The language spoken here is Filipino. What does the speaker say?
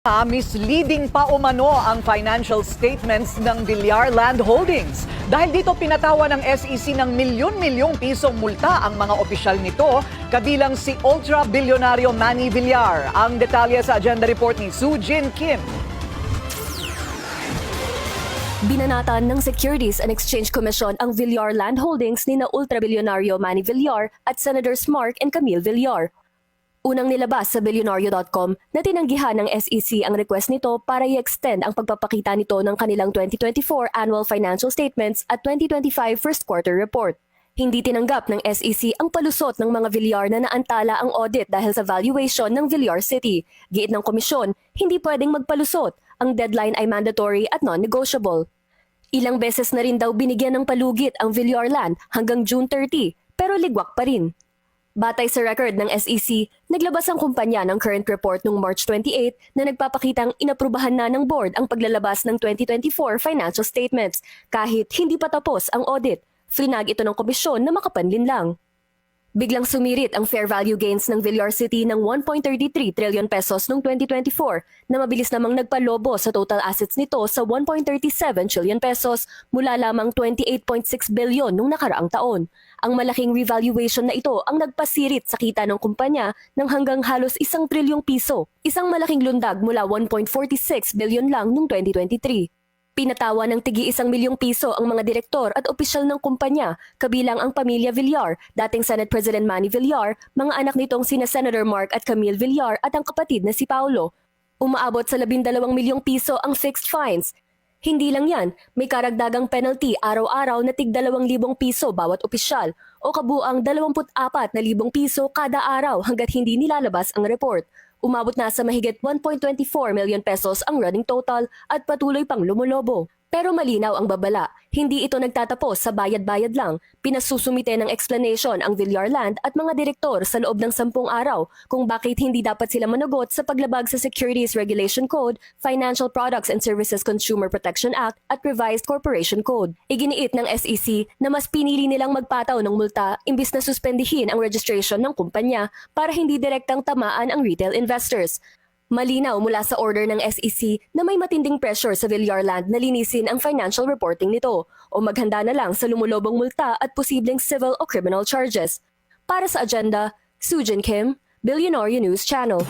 Misleading pa umano ang financial statements ng Villar Land Holdings. Dahil dito pinatawa ng SEC ng milyon-milyong pisong multa ang mga opisyal nito, kabilang si ultra-bilyonaryo Manny Villar. Ang detalye sa agenda report ni Soo Jin Kim. Binanatan ng Securities and Exchange Commission ang Villar Land Holdings ni na ultra-bilyonaryo Manny Villar at Senators Mark and Camille Villar. Unang nilabas sa Billionario.com na tinanggihan ng SEC ang request nito para i-extend ang pagpapakita nito ng kanilang 2024 annual financial statements at 2025 first quarter report. Hindi tinanggap ng SEC ang palusot ng mga Villar na naantala ang audit dahil sa valuation ng Villar City. Giit ng komisyon, hindi pwedeng magpalusot. Ang deadline ay mandatory at non-negotiable. Ilang beses na rin daw binigyan ng palugit ang Villar Land hanggang June 30, pero ligwak pa rin. Batay sa record ng SEC, naglabas ang kumpanya ng current report noong March 28 na nagpapakitang inaprubahan na ng board ang paglalabas ng 2024 financial statements kahit hindi pa tapos ang audit. Flinag ito ng komisyon na makapanlin lang. Biglang sumirit ang fair value gains ng Villar City ng 1.33 trillion pesos noong 2024 na mabilis namang nagpalobo sa total assets nito sa 1.37 trillion pesos mula lamang 28.6 billion noong nakaraang taon. Ang malaking revaluation na ito ang nagpasirit sa kita ng kumpanya ng hanggang halos 1 trilyong piso, isang malaking lundag mula 1.46 billion lang noong 2023. Pinatawa ng tigi 1 milyong piso ang mga direktor at opisyal ng kumpanya, kabilang ang pamilya Villar, dating Senate President Manny Villar, mga anak nitong sina Senator Mark at Camille Villar at ang kapatid na si Paulo. Umaabot sa 12 milyong piso ang fixed fines. Hindi lang yan, may karagdagang penalty araw-araw na tig 2,000 piso bawat opisyal o kabuang 24,000 piso kada araw hanggat hindi nilalabas ang report. Umabot na sa mahigit 1.24 million pesos ang running total at patuloy pang lumulobo. Pero malinaw ang babala, hindi ito nagtatapos sa bayad-bayad lang. Pinasusumite ng explanation ang Villar Land at mga direktor sa loob ng 10 araw kung bakit hindi dapat sila managot sa paglabag sa Securities Regulation Code, Financial Products and Services Consumer Protection Act at Revised Corporation Code. Iginiit ng SEC na mas pinili nilang magpataw ng multa imbis na suspendihin ang registration ng kumpanya para hindi direktang tamaan ang retail investors. Malinaw mula sa order ng SEC na may matinding pressure sa Villar Land na linisin ang financial reporting nito o maghanda na lang sa lumulobong multa at posibleng civil o criminal charges. Para sa agenda, Soo Jin Kim, Billionaire News Channel.